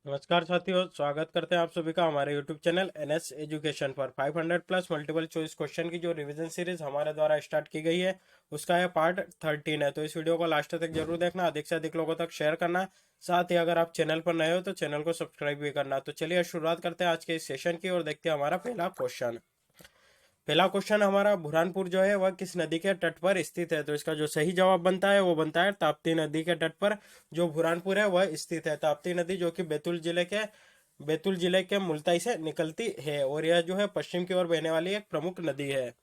नमस्कार साथियों, स्वागत करते हैं आप सभी का हमारे YouTube चैनल NS एजुकेशन पर। 500 प्लस मल्टीपल चॉइस क्वेश्चन की जो रिवीजन सीरीज हमारे द्वारा स्टार्ट की गई है उसका यह पार्ट 13 है। तो इस वीडियो को लास्ट तक जरूर देखना, अधिक से अधिक लोगों तक शेयर करना। साथ ही अगर आप चैनल पर नए हो तो चैनल को सब्सक्राइब भी करना। तो चलिए शुरुआत करते हैं आज के इस सेशन की और देखते हैं हमारा पहला क्वेश्चन। पहला क्वेश्चन हमारा, बुरहानपुर जो है वह किस नदी के तट पर स्थित है? तो इसका जो सही जवाब बनता है वो बनता है ताप्ती नदी के तट पर जो बुरहानपुर है वह स्थित है। ताप्ती नदी जो कि बैतूल जिले के मुल्ताई से निकलती है और यह जो है पश्चिम की ओर बहने वाली एक प्रमुख नदी है।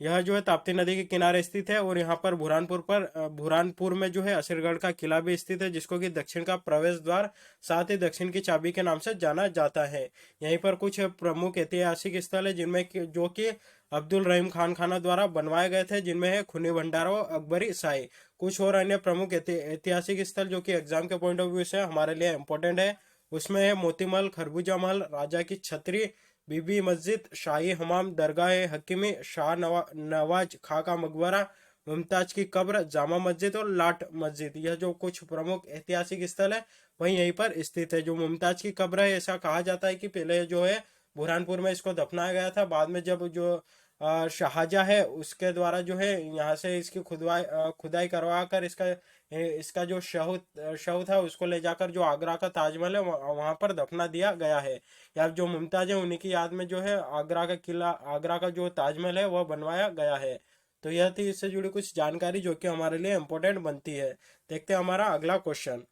यह जो है ताप्ती नदी के किनारे स्थित है और यहाँ पर बुरहानपुर में जो है असरगढ़ का किला भी स्थित है, जिसको कि दक्षिण का प्रवेश द्वार साथ ही दक्षिण की चाबी के नाम से जाना जाता है। यहीं पर कुछ प्रमुख ऐतिहासिक स्थल है जिनमें जो कि अब्दुल रहीम खान खाना द्वारा बनवाए गए थे, जिनमें है खूनी भंडारा और अकबरी साई। कुछ और अन्य प्रमुख ऐतिहासिक स्थल जो कि एग्जाम के पॉइंट ऑफ व्यू से हमारे लिए इंपॉर्टेंट है, उसमें है मोती महल, खरबूजा महल, राजा की छतरी, बीबी मस्जिद, शाही हमाम, दरगाह हकीमी, नवाज खा का मकबरा, मुमताज की कब्र, जामा मस्जिद और लाट मस्जिद। यह जो कुछ प्रमुख ऐतिहासिक स्थल है वही यहीं पर स्थित है। जो मुमताज की कब्र है, ऐसा कहा जाता है कि पहले जो है बुरहानपुर में इसको दफनाया गया था, बाद में जब जो शाहजहाँ है उसके द्वारा जो है यहाँ से इसकी खुदाई करवा कर इसका जो शव था उसको ले जाकर जो आगरा का ताजमहल है वहां पर दफना दिया गया है। या जो मुमताज है उन्हीं की याद में जो है आगरा का जो ताजमहल है वह बनवाया गया है। तो यह थी इससे जुड़ी कुछ जानकारी जो कि हमारे लिए इम्पोर्टेंट बनती है। देखते हैं हमारा अगला क्वेश्चन।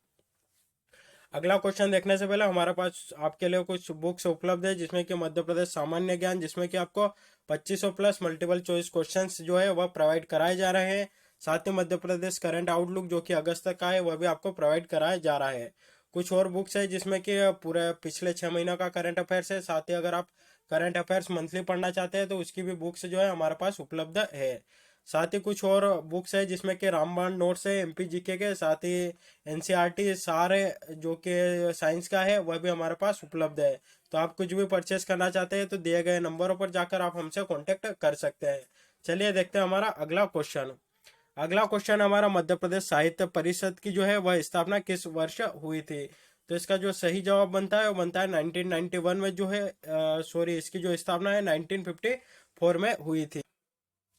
अगला क्वेश्चन देखने से पहले हमारे पास आपके लिए कुछ बुक्स उपलब्ध है, जिसमें कि मध्य प्रदेश सामान्य ज्ञान, जिसमें कि आपको 2500 प्लस मल्टीपल चॉइस क्वेश्चंस जो है वह प्रोवाइड कराए जा रहे हैं। साथ ही मध्य प्रदेश करंट आउटलुक जो कि अगस्त तक का है वह भी आपको प्रोवाइड कराया जा रहा है। कुछ और बुक्स है जिसमें कि पूरे पिछले 6 महीनों का करंट अफेयर्स है। साथ ही अगर आप करंट अफेयर्स मंथली पढ़ना चाहते हैं तो उसकी भी बुक्स जो है हमारे पास उपलब्ध है। साथ ही कुछ और बुक्स है जिसमें कि रामबाण नोट्स है एमपी जीके के, साथ ही एनसीईआरटी सारे जो कि साइंस का है वह भी हमारे पास उपलब्ध है। तो आप कुछ भी परचेस करना चाहते हैं तो दिए गए नंबरों पर जाकर आप हमसे कांटेक्ट कर सकते हैं। चलिए देखते हैं हमारा अगला क्वेश्चन। अगला क्वेश्चन हमारा, मध्य प्रदेश साहित्य परिषद की जो है वह स्थापना किस वर्ष हुई थी? तो इसका जो सही जवाब बनता है वो बनता है 1991 में जो है सॉरी, इसकी जो स्थापना है 1954 में हुई थी।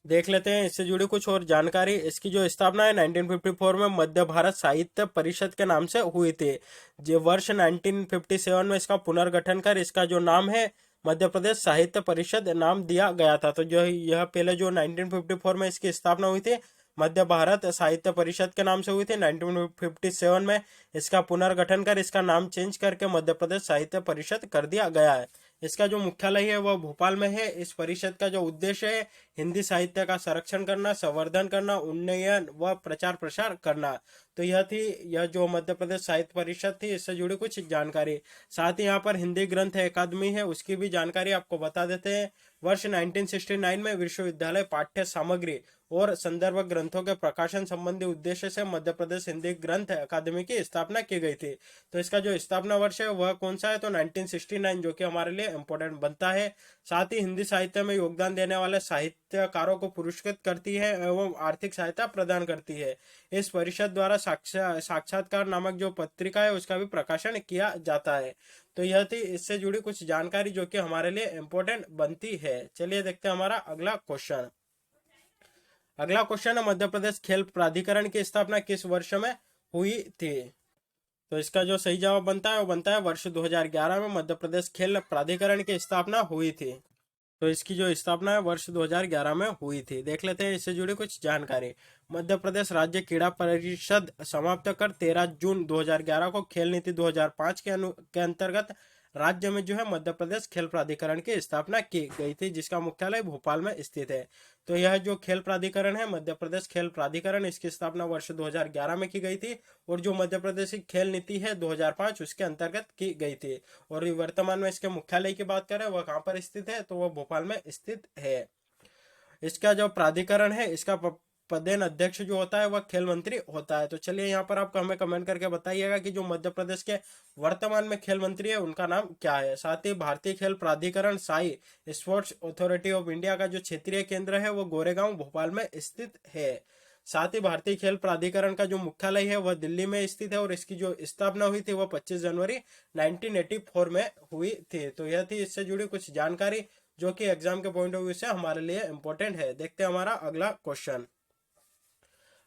देख लेते हैं इससे जुड़ी कुछ और जानकारी। इसकी जो स्थापना है 1954 में मध्य भारत साहित्य परिषद के नाम से हुई थी। जो वर्ष 1957 में इसका पुनर्गठन कर इसका जो नाम है मध्य प्रदेश साहित्य परिषद नाम दिया गया था। तो जो यह पहले जो 1954 में इसकी स्थापना हुई थी मध्य भारत साहित्य परिषद के नाम से हुई थी। 1957 में इसका पुनर्गठन कर इसका नाम चेंज करके मध्य प्रदेश साहित्य परिषद कर दिया गया है। इसका जो मुख्यालय है वह भोपाल में है। इस परिषद का जो उद्देश्य है हिंदी साहित्य का संरक्षण करना, संवर्धन करना, उन्नयन व प्रचार प्रसार करना। तो यह थी यह जो मध्य प्रदेश साहित्य परिषद थी, इससे जुड़ी कुछ जानकारी। साथ ही यहाँ पर हिंदी ग्रंथ अकादमी है, उसकी भी जानकारी आपको बता देते हैं। वर्ष 1969 में विश्वविद्यालय पाठ्य सामग्री और संदर्भ ग्रंथों के प्रकाशन संबंधी उद्देश्य से मध्य प्रदेश हिंदी ग्रंथ अकादमी की स्थापना की गई थी। तो इसका जो स्थापना वर्ष है वह कौन सा है? तो 1969, जो कि हमारे लिए इंपॉर्टेंट बनता है। साथ ही हिंदी साहित्य में योगदान देने वाले साहित्यकारों को पुरस्कृत करती है एवं आर्थिक सहायता प्रदान करती है। इस परिषद द्वारा साक्षात्कार नामक जो पत्रिका है उसका भी प्रकाशन किया जाता है। तो यह थी इससे जुड़ी कुछ जानकारी जो कि हमारे लिए इंपॉर्टेंट बनती है। चलिए देखते हैं हमारा अगला क्वेश्चन। अगला क्वेश्चन है, मध्य प्रदेश खेल प्राधिकरण की स्थापना किस वर्ष में हुई थी? तो इसका जो सही जवाब बनता है वो बनता है वर्ष 2011 में मध्य प्रदेश खेल प्राधिकरण की स्थापना हुई थी। तो इसकी जो स्थापना है वर्ष 2011 में हुई थी। देख लेते हैं इससे जुड़ी कुछ जानकारी। मध्य प्रदेश राज्य क्रीड़ा परिषद समाप्त कर 13 जून 2011 को खेल नीति 2005 के अंतर्गत राज्य में जो है मध्य प्रदेश खेल प्राधिकरण की स्थापना की गई थी, जिसका मुख्यालय भोपाल में स्थित है। तो यह जो खेल प्राधिकरण है मध्य प्रदेश खेल प्राधिकरण, इसकी स्थापना वर्ष 2011 में की गई थी और जो मध्य प्रदेश की खेल नीति है 2005 उसके अंतर्गत की गई थी। और वर्तमान में इसके मुख्यालय की बात करें वह कहाँ पर स्थित है? तो वह भोपाल में स्थित है। इसका जो प्राधिकरण है इसका पदेन अध्यक्ष जो होता है वह खेल मंत्री होता है। तो चलिए यहाँ पर आप हमें कमेंट करके बताइएगा कि जो मध्य प्रदेश के वर्तमान में खेल मंत्री है उनका नाम क्या है। साथ ही भारतीय खेल प्राधिकरण Sai sports authority of India का जो क्षेत्रीय केंद्र है वो गोरेगांव भोपाल में स्थित है। साथ ही भारतीय खेल प्राधिकरण का जो मुख्यालय है वह दिल्ली में स्थित है और इसकी जो स्थापना हुई थी वह 25 जनवरी 1984 में हुई थी। तो यह थी इससे जुड़ी कुछ जानकारी जो कि एग्जाम के पॉइंट ऑफ व्यू से हमारे लिए इंपॉर्टेंट है। देखते हैं हमारा अगला क्वेश्चन।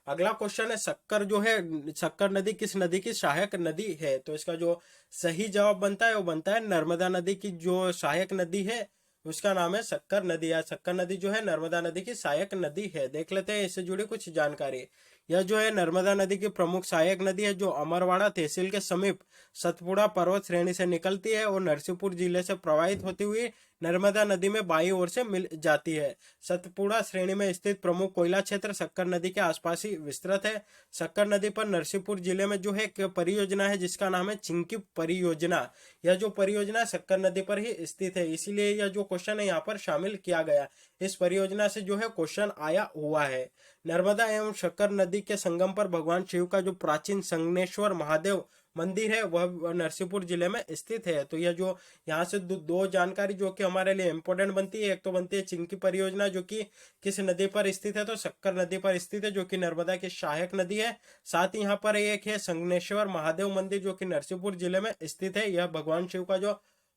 अगला क्वेश्चन है शक्कर जो है, शक्कर नदी किस नदी की सहायक नदी है? तो इसका जो सही जवाब बनता है वो बनता है नर्मदा नदी की जो सहायक नदी है उसका नाम है शक्कर नदी। या शक्कर नदी जो है नर्मदा नदी की सहायक नदी है। देख लेते हैं इससे जुड़ी कुछ जानकारी। यह जो है नर्मदा नदी की प्रमुख सहायक नदी है जो अमरवाड़ा तहसील के समीप सतपुड़ा पर्वत श्रेणी से निकलती है और नरसिंहपुर जिले से प्रवाहित होती हुई नर्मदा नदी में बाईं ओर से मिल जाती है। सतपुड़ा श्रेणी में स्थित प्रमुख कोयला क्षेत्र शक्कर नदी के आसपास ही विस्तृत है। शक्कर नदी पर नरसिंहपुर जिले में जो है एक परियोजना है जिसका नाम है चिंकी परियोजना। यह जो परियोजना शक्कर नदी पर ही स्थित है, इसीलिए यह जो क्वेश्चन है यहाँ पर शामिल किया गया। इस परियोजना से जो है क्वेश्चन आया हुआ है। नर्मदा एवं शक्कर नदी के संगम पर भगवान शिव का जो प्राचीन संगमेश्वर महादेव मंदिर है वह नरसिंहपुर जिले में स्थित है। तो यह जो यहाँ से दो जानकारी जो कि हमारे लिए इंपॉर्टेंट बनती है, एक तो बनती है चिंकी परियोजना जो कि किस नदी पर स्थित है, तो शक्कर नदी पर स्थित है जो कि नर्मदा की सहायक नदी है। साथ ही यहाँ पर एक है संगमेश्वर महादेव मंदिर जो कि नरसिंहपुर जिले में स्थित है। यह भगवान शिव का जो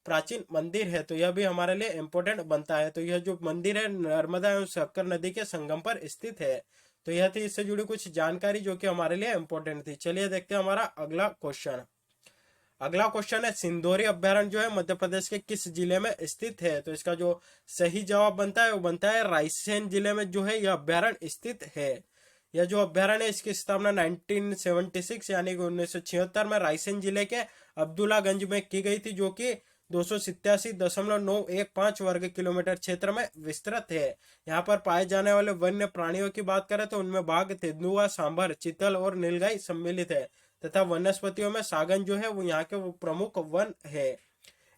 प्राचीन मंदिर है, तो यह भी हमारे लिए इंपॉर्टेंट बनता है। तो यह जो मंदिर है नर्मदा एवं शक्कर नदी के संगम पर स्थित है। तो यह थी इससे जुड़ी कुछ जानकारी जो कि हमारे लिए इंपॉर्टेंट थी। चलिए देखते हैं हमारा अगला क्वेश्चन। अगला क्वेश्चन है सिंदोरी अभ्यारण्य जो है मध्य प्रदेश के किस जिले में स्थित है? तो इसका जो सही जवाब बनता है वो बनता है रायसेन जिले में जो है यह अभ्यारण्य स्थित है। यह जो अभ्यारण्य है इसकी स्थापना 1976 यानी कि 1976 में रायसेन जिले के अब्दुल्लागंज में की गई थी जो कि 287.915 वर्ग किलोमीटर क्षेत्र में विस्तृत है। यहाँ पर पाए जाने वाले वन्य प्राणियों की बात करें तो उनमें बाघ, तेंदुआ, सांभर, चीतल और नीलगाय सम्मिलित है तथा वनस्पतियों में सागन जो है वो यहाँ के वो प्रमुख वन है।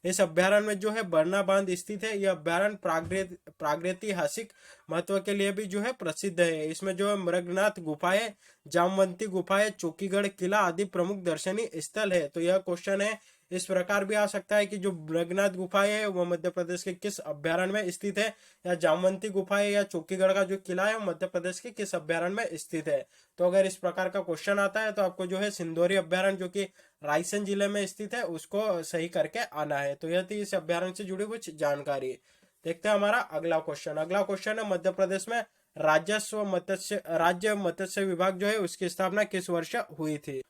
इस अभ्यारण्य में जो है बरना बांध स्थित है। यह अभ्यारण्य प्रागैतिहासिक महत्व के लिए भी जो है प्रसिद्ध है। इसमें जो है मृगनाथ गुफाएं, जामवंती गुफाएं, चौकीगढ़ किला आदि प्रमुख दर्शनीय स्थल है। तो यह क्वेश्चन है इस प्रकार भी आ सकता है कि जो मृगनाथ गुफाएं है वो मध्य प्रदेश के किस अभ्यारण्य में स्थित है, या जामवंती गुफाएं या चौकीगढ़ का जो किला है वो मध्य प्रदेश के किस अभ्यारण्य में स्थित है। तो अगर इस प्रकार का क्वेश्चन आता है तो आपको जो है सिंदोरी अभ्यारण्य जो कि रायसेन जिले में स्थित है उसको सही करके आना है। तो यह थी इस अभ्यारण्य से जुड़ी कुछ जानकारी। देखते हैं हमारा अगला क्वेश्चन। अगला क्वेश्चन है मध्य प्रदेश में राज्य मत्स्य विभाग जो है उसकी स्थापना किस वर्ष हुई थी?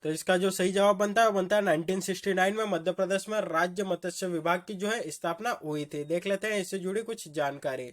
तो इसका जो सही जवाब बनता है वो बनता है 1969 में मध्य प्रदेश में राज्य मत्स्य विभाग की जो है स्थापना हुई थी। देख लेते हैं इससे जुड़ी कुछ जानकारी।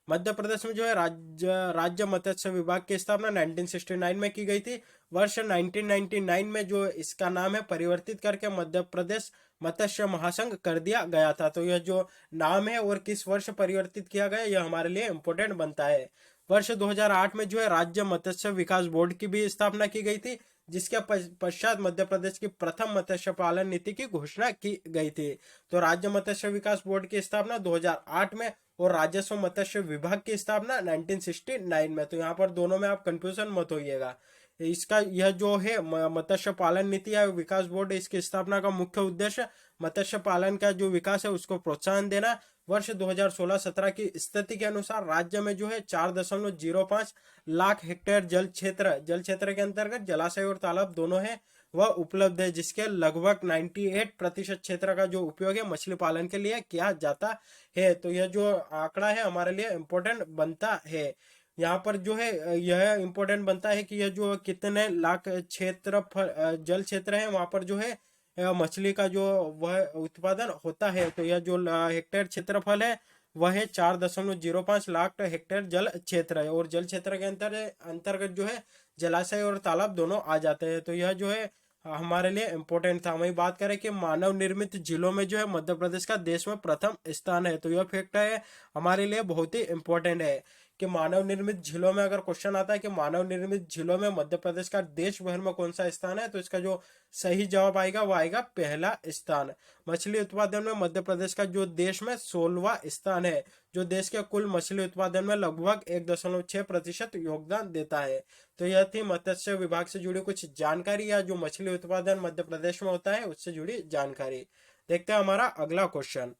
मध्य प्रदेश में जो है राज्य मत्स्य विभाग की स्थापना 1969 में की गई थी। वर्ष 1999 में जो इसका नाम है परिवर्तित करके मध्य प्रदेश मत्स्य महासंघ कर दिया गया था। तो यह जो नाम है और किस वर्ष परिवर्तित किया गया यह हमारे लिए इंपोर्टेंट बनता है। वर्ष 2008 में जो है राज्य मत्स्य विकास बोर्ड की भी स्थापना की गई थी जिसके पश्चात मध्य प्रदेश की प्रथम मत्स्य पालन नीति की घोषणा की गई थी। तो राज्य मत्स्य विकास बोर्ड की स्थापना 2008 में और राजस्व मत्स्य विभाग की स्थापना 1969 में। तो यहाँ पर दोनों में आप कंफ्यूजन मत होइएगा। इसका यह जो है मत्स्य पालन नीति या विकास बोर्ड, इसकी स्थापना का मुख्य उद्देश्य मत्स्य पालन का जो विकास है उसको प्रोत्साहन देना। वर्ष 2016-17 की स्थिति के अनुसार राज्य में जो है 4.05 लाख हेक्टेयर जल क्षेत्र के अंतर्गत जलाशय और तालाब दोनों है वह उपलब्ध है, जिसके लगभग 98% क्षेत्र का जो उपयोग है मछली पालन के लिए किया जाता है। तो यह जो आंकड़ा है हमारे लिए इम्पोर्टेंट बनता है। यहाँ पर जो है यह इम्पोर्टेंट बनता है कि यह जो कितने लाख क्षेत्र जल क्षेत्र है वहां पर जो है मछली का जो वह उत्पादन होता है। तो यह जो हेक्टेयर क्षेत्रफल है वह है 4.05 लाख हेक्टेयर जल क्षेत्र है और जल क्षेत्र के अंतर्गत जो है जलाशय और तालाब दोनों आ जाते हैं। तो यह जो है हमारे लिए इम्पोर्टेंट था। वही बात करें कि मानव निर्मित झीलों में जो है मध्य प्रदेश का देश में प्रथम स्थान है। तो यह फैक्ट है हमारे लिए बहुत ही इम्पोर्टेंट है कि मानव निर्मित झीलों में अगर क्वेश्चन आता है कि मानव निर्मित झीलों में मध्य प्रदेश का देश भर में कौन सा स्थान है, तो इसका जो सही जवाब आएगा वो आएगा पहला स्थान। मछली उत्पादन में मध्य प्रदेश का जो देश में 16वां स्थान है, जो देश के कुल मछली उत्पादन में लगभग 1.6% योगदान देता है। तो यह थी मत्स्य विभाग से जुड़ी कुछ जानकारी या जो मछली उत्पादन मध्य प्रदेश में होता है उससे जुड़ी जानकारी। देखते हैं हमारा अगला क्वेश्चन।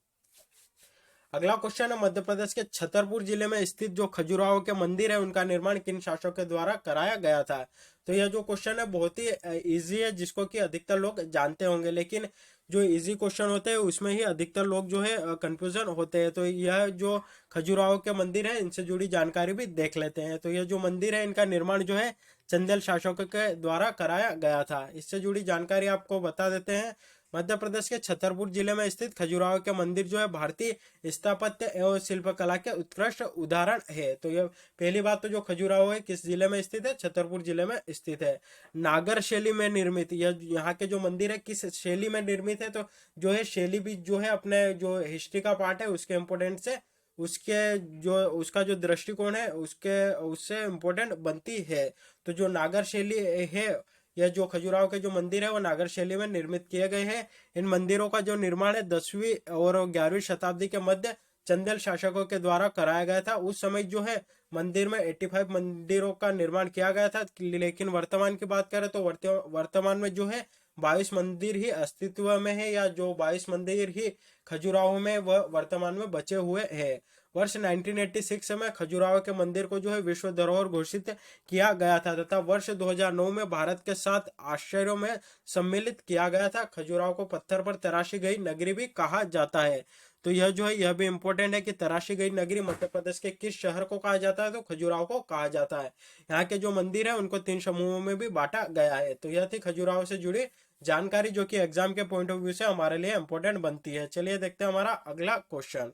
अगला क्वेश्चन है, मध्य प्रदेश के छतरपुर जिले में स्थित जो खजुराहो के मंदिर है उनका निर्माण किन शासकों के द्वारा कराया गया था। तो यह जो क्वेश्चन है बहुत ही इजी है, जिसको कि अधिकतर लोग जानते होंगे, लेकिन जो इजी क्वेश्चन होते हैं उसमें ही अधिकतर लोग जो है कंफ्यूजन होते हैं। तो यह जो खजुराहो के मंदिर है इनसे जुड़ी जानकारी भी देख लेते हैं। तो यह जो मंदिर है इनका निर्माण जो है चंदेल शासकों के द्वारा कराया गया था। इससे जुड़ी जानकारी आपको बता देते हैं। मध्य प्रदेश के छतरपुर जिले में स्थित खजुराहो के मंदिर जो है भारतीय स्थापत्य एवं शिल्पकला के उत्कृष्ट उदाहरण है। तो यह पहली बात, तो जो खजुराहो है किस जिले में स्थित है, छतरपुर जिले में स्थित है। नागर शैली में निर्मित, यह यहाँ के जो मंदिर है किस शैली में निर्मित है, तो जो है शैली भी जो है अपने जो हिस्ट्री का पार्ट है उसके इम्पोर्टेंट से उसके जो उसका जो दृष्टिकोण है उसके उससे इम्पोर्टेंट बनती है। तो जो नागर शैली है, यह जो खजुराहो के जो मंदिर है वो नागर शैली में निर्मित किए गए हैं। इन मंदिरों का जो निर्माण है 10वीं और 11वीं शताब्दी के मध्य चंदेल शासकों के द्वारा कराया गया था। उस समय जो है मंदिर में 85 मंदिरों का निर्माण किया गया था, लेकिन वर्तमान की बात करें तो वर्तमान में जो है 22 मंदिर ही अस्तित्व में है, या जो 22 मंदिर ही खजुराहो में वह वर्तमान में बचे हुए हैं। वर्ष 1986 में खजुराहो के मंदिर को जो है विश्व धरोहर घोषित किया गया था तथा वर्ष 2009 में भारत के 7 आश्चर्यों में सम्मिलित किया गया था। खजुराहो को पत्थर पर तराशी गई नगरी भी कहा जाता है। तो यह जो है यह भी इंपॉर्टेंट है कि तराशी गई नगरी मध्य प्रदेश के किस शहर को कहा जाता है, तो खजुराहो को कहा जाता है। यहाँ के जो मंदिर है उनको 3 समूहों में भी बांटा गया है। तो यह थी खजुराहो से जुड़ी जानकारी, जो कि एग्जाम के पॉइंट ऑफ व्यू से हमारे लिए इंपॉर्टेंट बनती है। चलिए देखते हैं हमारा अगला क्वेश्चन।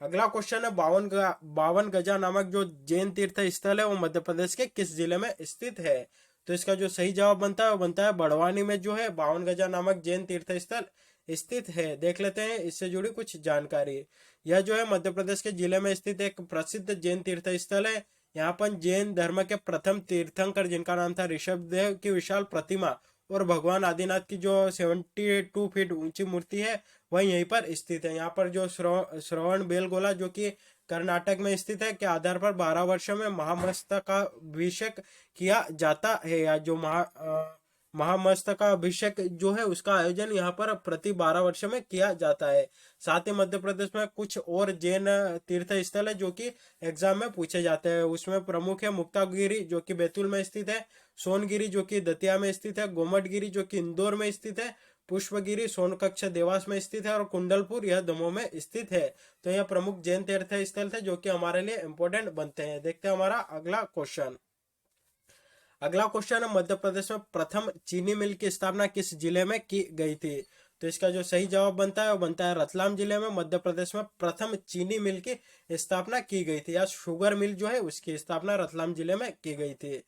अगला क्वेश्चन है, बावन गजा नामक जो जैन तीर्थ स्थल है वो मध्य प्रदेश के किस जिले में स्थित है। तो इसका जो सही जवाब बनता है वो बनता है बड़वानी में जो है बावन गजा नामक जैन तीर्थ स्थल स्थित है। देख लेते हैं इससे जुड़ी कुछ जानकारी। यह जो है मध्य प्रदेश के जिले में स्थित एक प्रसिद्ध जैन तीर्थ स्थल है। यहाँ पर जैन धर्म के प्रथम तीर्थंकर जिनका नाम था ऋषभदेव की विशाल प्रतिमा और भगवान आदिनाथ की जो 72 फीट ऊंची मूर्ति है वह यहीं पर स्थित है। यहाँ पर जो श्रवण बेलगोला जो कि कर्नाटक में स्थित है के आधार पर 12 वर्षों में महामस्तकाभिषेक किया जाता है, या जो महामस्तकाभिषेक जो है उसका आयोजन यहाँ पर प्रति 12 वर्ष में किया जाता है। साथ ही मध्य प्रदेश में कुछ और जैन तीर्थ स्थल है जो कि एग्जाम में पूछे जाते हैं। उसमें प्रमुख है मुक्तागिरी जो कि बैतूल में स्थित है, सोनगिरी जो कि दतिया में स्थित है, गोमटगिरी जो कि इंदौर में स्थित है, पुष्पगिरी सोनकच्छ देवास में स्थित है और कुंडलपुर यह दमोह में स्थित है। तो यह प्रमुख जैन तीर्थ स्थल थे जो कि हमारे लिए इंपॉर्टेंट बनते हैं। देखते हैं हमारा अगला क्वेश्चन। अगला क्वेश्चन है, मध्य प्रदेश में प्रथम चीनी मिल की स्थापना किस जिले में की गई थी। तो इसका जो सही जवाब बनता है वो बनता है रतलाम जिले में मध्य प्रदेश में प्रथम चीनी मिल की स्थापना की गई थी, या शुगर मिल जो है उसकी स्थापना रतलाम जिले में की गई थी।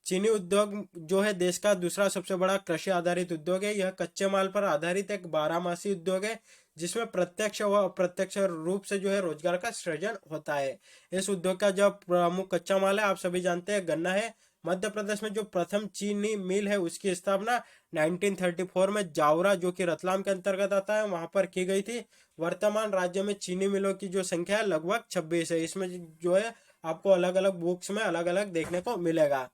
चीनी उद्योग जो है देश का दूसरा सबसे बड़ा कृषि आधारित उद्योग है। यह कच्चे माल पर आधारित एक 12 मासी उद्योग है जिसमें प्रत्यक्ष व अप्रत्यक्ष रूप से जो है रोजगार का सृजन होता है। इस उद्योग का जो प्रमुख कच्चा माल है आप सभी जानते हैं गन्ना है। मध्य प्रदेश में जो प्रथम चीनी मिल है उसकी स्थापना 1934 में जावरा जो कि रतलाम के अंतर्गत आता है वहां पर की गई थी। वर्तमान राज्य में चीनी मिलों की जो संख्या है लगभग 26 है। इसमें जो है आपको अलग अलग बुक्स में अलग अलग देखने को मिलेगा,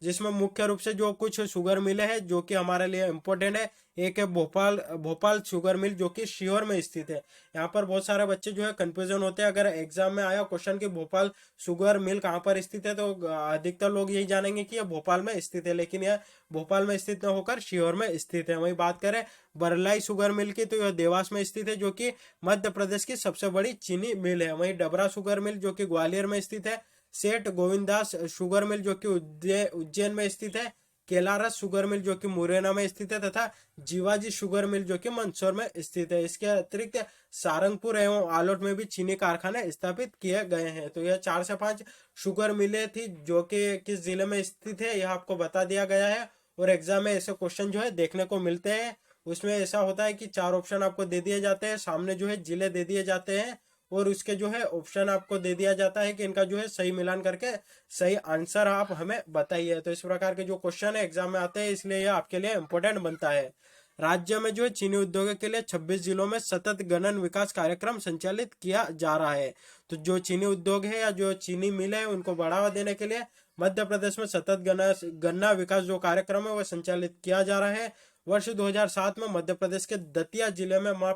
जिसमें मुख्य रूप से जो कुछ शुगर मिले हैं जो कि हमारे लिए इम्पोर्टेंट है। एक है भोपाल शुगर मिल जो कि सीहोर में स्थित है। यहाँ पर बहुत सारे बच्चे जो है कंफ्यूजन होते हैं, अगर एग्जाम में आया क्वेश्चन कि भोपाल शुगर मिल कहाँ पर स्थित है तो अधिकतर लोग यही जानेंगे कि यह भोपाल में स्थित है, लेकिन यह भोपाल में स्थित न होकर सीहोर में स्थित है। वही बात करें बरलाई शुगर मिल की तो यह देवास में स्थित है जो कि मध्य प्रदेश की सबसे बड़ी चीनी मिल है। वही डबरा शुगर मिल जो कि ग्वालियर में स्थित है, सेठ गोविंदास शुगर मिल जो कि उज्जैन में स्थित है, केलारस शुगर मिल जो कि मुरैना में स्थित है तथा जीवाजी शुगर मिल जो कि मंदसौर में स्थित है। इसके अतिरिक्त सारंगपुर एवं आलोट में भी चीनी कारखाने स्थापित किए गए हैं। तो यह 4 से 5 शुगर मिलें थी जो कि किस जिले में स्थित है यह आपको बता दिया गया है। और एग्जाम में ऐसे क्वेश्चन जो है देखने को मिलते हैं। उसमें ऐसा होता है कि 4 ऑप्शन आपको दे दिए जाते हैं, सामने जो है जिले दे दिए जाते हैं और उसके जो है ऑप्शन आपको दे दिया जाता है कि इनका जो है सही मिलान करके सही आंसर आप हमें बताइए। तो इस प्रकार के जो क्वेश्चन है एग्जाम में आते हैं, इसलिए ये आपके लिए इंपॉर्टेंट बनता है। राज्य में जो है चीनी उद्योग के लिए 26 जिलों में सतत गणन विकास कार्यक्रम संचालित किया जा रहा है। तो जो चीनी उद्योग है या जो चीनी मिल है उनको बढ़ावा देने के लिए मध्य प्रदेश में सतत गन्ना विकास जो कार्यक्रम है वह संचालित किया जा रहा है। वर्ष 2007 में मध्य प्रदेश के दतिया जिले में माँ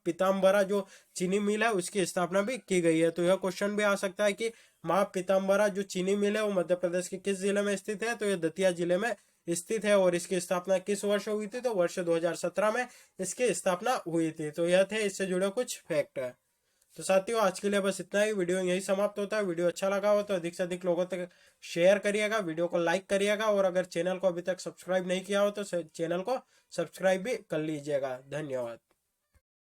पीताम्बरा जो चीनी मिल है उसकी स्थापना भी की गई है। तो यह क्वेश्चन भी आ सकता है कि माँ पीताम्बरा जो चीनी मिल है वो मध्य प्रदेश के किस जिले में स्थित है, तो यह दतिया जिले में स्थित है। और इसकी स्थापना किस वर्ष हुई थी, तो वर्ष 2017 में इसकी स्थापना हुई थी। तो यह थे इससे जुड़े कुछ फैक्ट है। तो साथियों आज के लिए बस इतना ही, वीडियो यही समाप्त होता है। वीडियो अच्छा लगा हो तो अधिक से अधिक लोगों तक शेयर करिएगा, वीडियो को लाइक करिएगा, और अगर चैनल को अभी तक सब्सक्राइब नहीं किया हो तो चैनल को सब्सक्राइब भी कर लीजिएगा। धन्यवाद।